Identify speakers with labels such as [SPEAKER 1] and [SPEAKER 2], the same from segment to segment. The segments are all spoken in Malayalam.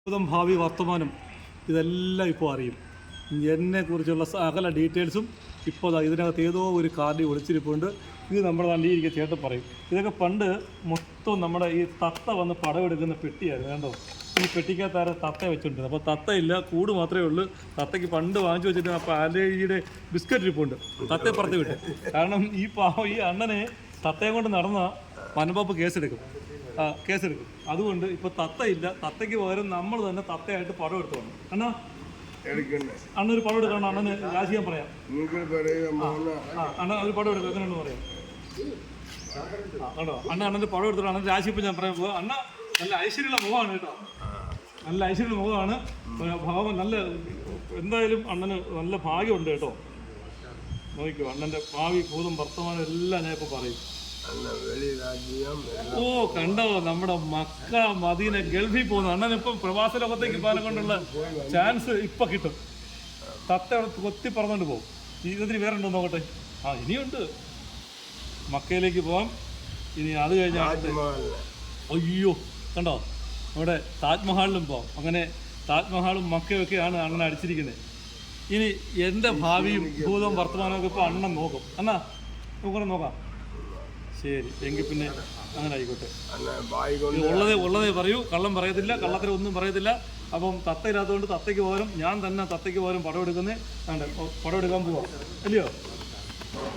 [SPEAKER 1] ഭാവി വർത്തമാനം ഇതെല്ലാം ഇപ്പോൾ അറിയും. എന്നെക്കുറിച്ചുള്ള സകല ഡീറ്റെയിൽസും ഇപ്പോൾ ഇതിനകത്ത് ഏതോ ഒരു കാർഡിൽ ഒളിച്ചിരിപ്പുണ്ട്. ഇത് നമ്മുടെ നല്ലിയിരിക്കുക ചേട്ടൻ പറയും. ഇതൊക്കെ പണ്ട് മൊത്തം നമ്മുടെ ഈ തത്ത വന്ന് പടമെടുക്കുന്ന പെട്ടിയായിരുന്നു. കണ്ടോ, ഈ പെട്ടിക്കകത്താറ് തത്ത വെച്ചിട്ടുണ്ട്. അപ്പോൾ തത്തയില്ല, കൂട് മാത്രമേ ഉള്ളൂ. തത്തയ്ക്ക് പണ്ട് വാങ്ങിച്ചു വെച്ചിട്ട് അപ്പോൾ പാലേജിയുടെ ബിസ്ക്കറ്റ് ഇരിപ്പുണ്ട്. തത്തയെ പറത്തി വിട്ട്. കാരണം ഈ അണ്ണനെ തത്തയെ കൊണ്ട് നടന്ന വനംവകുപ്പ് കേസെടുക്കും. അതുകൊണ്ട് ഇപ്പോൾ തത്തയില്ല. തത്തയ്ക്ക് പകരം നമ്മൾ തന്നെ തത്തയായിട്ട് പടം എടുത്തു വന്നു. അണ്ണൊരു പടം എടുക്കണം. അണ്ണന് രാശിയാൻ പറയാം. അണ്ണ ഒരു പടം എടുക്കും. എങ്ങനെയാണെന്ന് പറയാം. കേട്ടോ, അണ്ണൻ്റെ പടം എടുത്തിട്ടാണ് രാശി. ഇപ്പം ഞാൻ പറയാൻ പോവാ. അണ്ണ നല്ല ഐശ്വര്യമുള്ള മുഖമാണ് കേട്ടോ. നല്ല ഐശ്വര്യമുള്ള മുഖമാണ്. ഭാവം നല്ല, എന്തായാലും അണ്ണന് നല്ല ഭാഗ്യമുണ്ട് കേട്ടോ. നോക്കിക്കോ, അണ്ണൻ്റെ ഭാവി ഭൂതം വർത്തമാനം എല്ലാം ഞാൻ ഇപ്പോൾ പറയും. ഓ കണ്ടോ, നമ്മുടെ മക്ക മദീന ഗൾഫിൽ പോകുന്നു. അണ്ണൻ ഇപ്പം പ്രവാസ ലോകത്തേക്ക് പോകാനെ കൊണ്ടുള്ള ചാൻസ് ഇപ്പം കിട്ടും. തത്ത കൊത്തി പറന്നുകൊണ്ട് പോകും. ഇതിന് വേറെ ഉണ്ടോ നോക്കട്ടെ. ഇനിയുണ്ട്. മക്കയിലേക്ക് പോകാം. ഇനി അത് കഴിഞ്ഞാൽ അയ്യോ കണ്ടോ, നമ്മുടെ താജ്മഹാളിലും പോകാം. അങ്ങനെ താജ്മഹാളും മക്കയൊക്കെയാണ് അണ്ണൻ അടിച്ചിരിക്കുന്നത്. ഇനി എൻ്റെ ഭാവിയും ഭൂതവും വർത്തമാനമൊക്കെ ഇപ്പോൾ അണ്ണൻ നോക്കും. അണ്ണാ നമുക്കൊന്ന് നോക്കാം. ശരി, എങ്കിൽ പിന്നെ അങ്ങനെ ആയിക്കോട്ടെ. ഉള്ളതേ പറയൂ, കള്ളം പറയത്തില്ല, കള്ളത്തിന് ഒന്നും പറയത്തില്ല. അപ്പം തത്തയില്ലാത്തതുകൊണ്ട് തത്തയ്ക്ക് പകരം ഞാൻ തന്നെ തത്തയ്ക്ക് പകരം പടം എടുക്കുന്നത്. പടം എടുക്കാൻ പോവാം അല്ലയോ?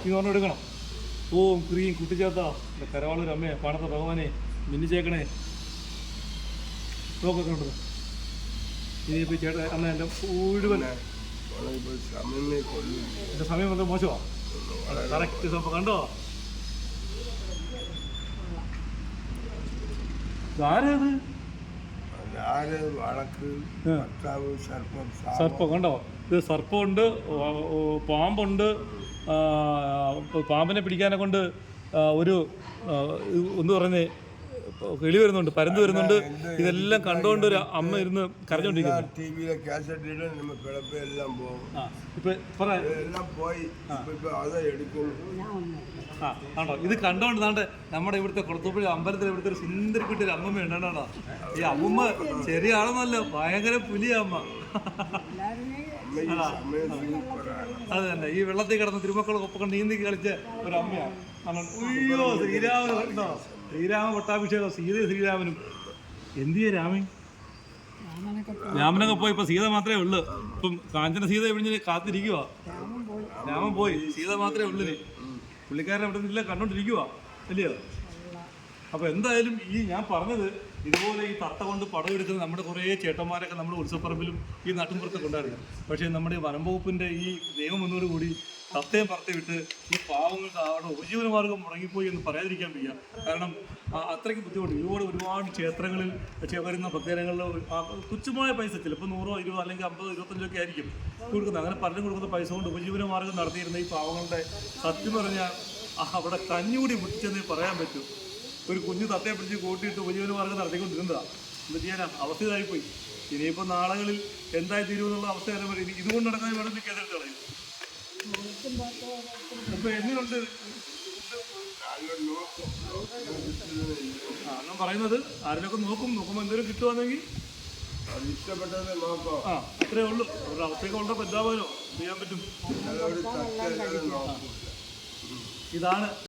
[SPEAKER 1] ഈ പറഞ്ഞ എടുക്കണം. ഓം ക്രീം കുട്ടിച്ചേർത്താ കരവാളൂർ അമ്മയെ പാടത്തെ ഭഗവാനെ മിന്നിച്ചേക്കണേ. നോക്കൊക്കെ ഉണ്ട്. ഇനിയിപ്പോൾ ചേട്ടാ അന്ന് എൻ്റെ മുഴുവൻ എൻ്റെ സമയം വളരെ മോശമാണ്. കറക്റ്റ് സംഭവം കണ്ടോ. സർപ്പം കണ്ടോ, ഇത് സർപ്പമുണ്ട്, പാമ്പുണ്ട്. പാമ്പിനെ പിടിക്കാനെ കൊണ്ട് ഒരു ഒന്ന് പറഞ്ഞ് കിളി വരുന്നുണ്ട്, പരന്ത് വരുന്നുണ്ട്. ഇതെല്ലാം കണ്ടുകൊണ്ട് ഒരു അമ്മ ഇരുന്ന് കരഞ്ഞോണ്ടിരിക്കുന്നു. ആണോ, ഇത് കണ്ടോണ്ട് താണ്ട് നമ്മുടെ ഇവിടുത്തെ കുളത്തൂപ്പുഴ അമ്പലത്തിൽ ഇവിടുത്തെ ഒരു സുന്ദരിക്കുട്ടി ഒരു അമ്മമ്മ ഉണ്ടാണോ. ഈ അമ്മമ്മ ചെറിയ ആളൊന്നല്ല, ഭയങ്കര പുലിയ അമ്മ. അത് തന്നെ, ഈ വെള്ളത്തിൽ കിടന്ന് തിരുമക്കളൊപ്പം നീന്തി കളിച്ച ഒരു അമ്മയാണ്. അയ്യോ ശ്രീരാമൻ കണ്ടോ, ശ്രീരാമ പട്ടാഭിഷേകം. ശ്രീരാമനും എന്തിയ രാമനൊക്കെ പോയി. ഇപ്പൊ സീത മാത്രമേ ഉള്ളു. ഇപ്പം കാഞ്ചന സീത എവിടെ കാത്തിരിക്കുക. രാമൻ പോയി, സീത മാത്രമേ ഉള്ളു. പുള്ളിക്കാരൻ ഇവിടെ നിന്നില്ല, കണ്ടോണ്ടിരിക്കുക അല്ലയോ. അപ്പോൾ എന്തായാലും ഈ ഞാൻ പറഞ്ഞത്, ഇതുപോലെ ഈ തത്ത കൊണ്ട് പടം എടുക്കുന്ന നമ്മുടെ കുറേ ചേട്ടന്മാരൊക്കെ നമ്മുടെ ഉത്സവപ്പറമ്പിലും ഈ നാട്ടിൻപുറത്തൊക്കെ ഉണ്ടായിരുന്നു. പക്ഷേ നമ്മുടെ വനംവകുപ്പിൻ്റെ ഈ നിയമം വന്നതോടുകൂടി തത്തയും പറത്തി വിട്ട് ഈ പാവങ്ങൾക്ക് അവിടെ ഉപജീവനമാർഗം മുടങ്ങിപ്പോയി എന്ന് പറയാതിരിക്കാൻ വയ്യ. കാരണം അത്രയ്ക്ക് ബുദ്ധിമുട്ട്. ഒരുപാട് ക്ഷേത്രങ്ങളിൽ വരുന്ന ഭക്തജനങ്ങളിൽ തുച്ഛമായ പൈസ, ചിലപ്പോൾ 100, 20 അല്ലെങ്കിൽ 50, 25 ആയിരിക്കും കൊടുക്കുന്നത്. അങ്ങനെ പലരും കൊടുക്കുന്ന പൈസ കൊണ്ട് ഉപജീവനമാർഗം നടത്തിയിരുന്ന ഈ പാവങ്ങളുടെ സത്യം പറഞ്ഞാൽ അവിടെ കഞ്ഞുകൂടി മുട്ടിച്ചെന്നേ പറയാൻ പറ്റൂ. ഒരു കുഞ്ഞു തത്തയെ പിടിച്ച് കൂട്ടിയിട്ട് ഉപജീവനമാർഗം നടത്തിക്കൊണ്ടിരുന്നതാണ്. എന്ത് ചെയ്യാനാ, അവസ്ഥ ഇതായിപ്പോയി. ഇനിയിപ്പോൾ നാളുകളിൽ എന്തായി തീരുമെന്നുള്ള അവസ്ഥ വരെ വരും. ഇതുകൊണ്ട് നടക്കാൻ വേണമെങ്കിൽ കേസെടുത്ത് കളയും. അപ്പൊ എങ്ങനെയുണ്ട് അന്നും പറയുന്നത്, ആരിലൊക്കെ നോക്കുമ്പോൾ എന്തെങ്കിലും കിട്ടുവാണെങ്കിൽ അത്രേ ഉള്ളൂ. അവരുടെ അവസ്ഥയൊക്കെ ഉണ്ടോ പറ്റാവാനോ ചെയ്യാൻ പറ്റും. ഇതാണ്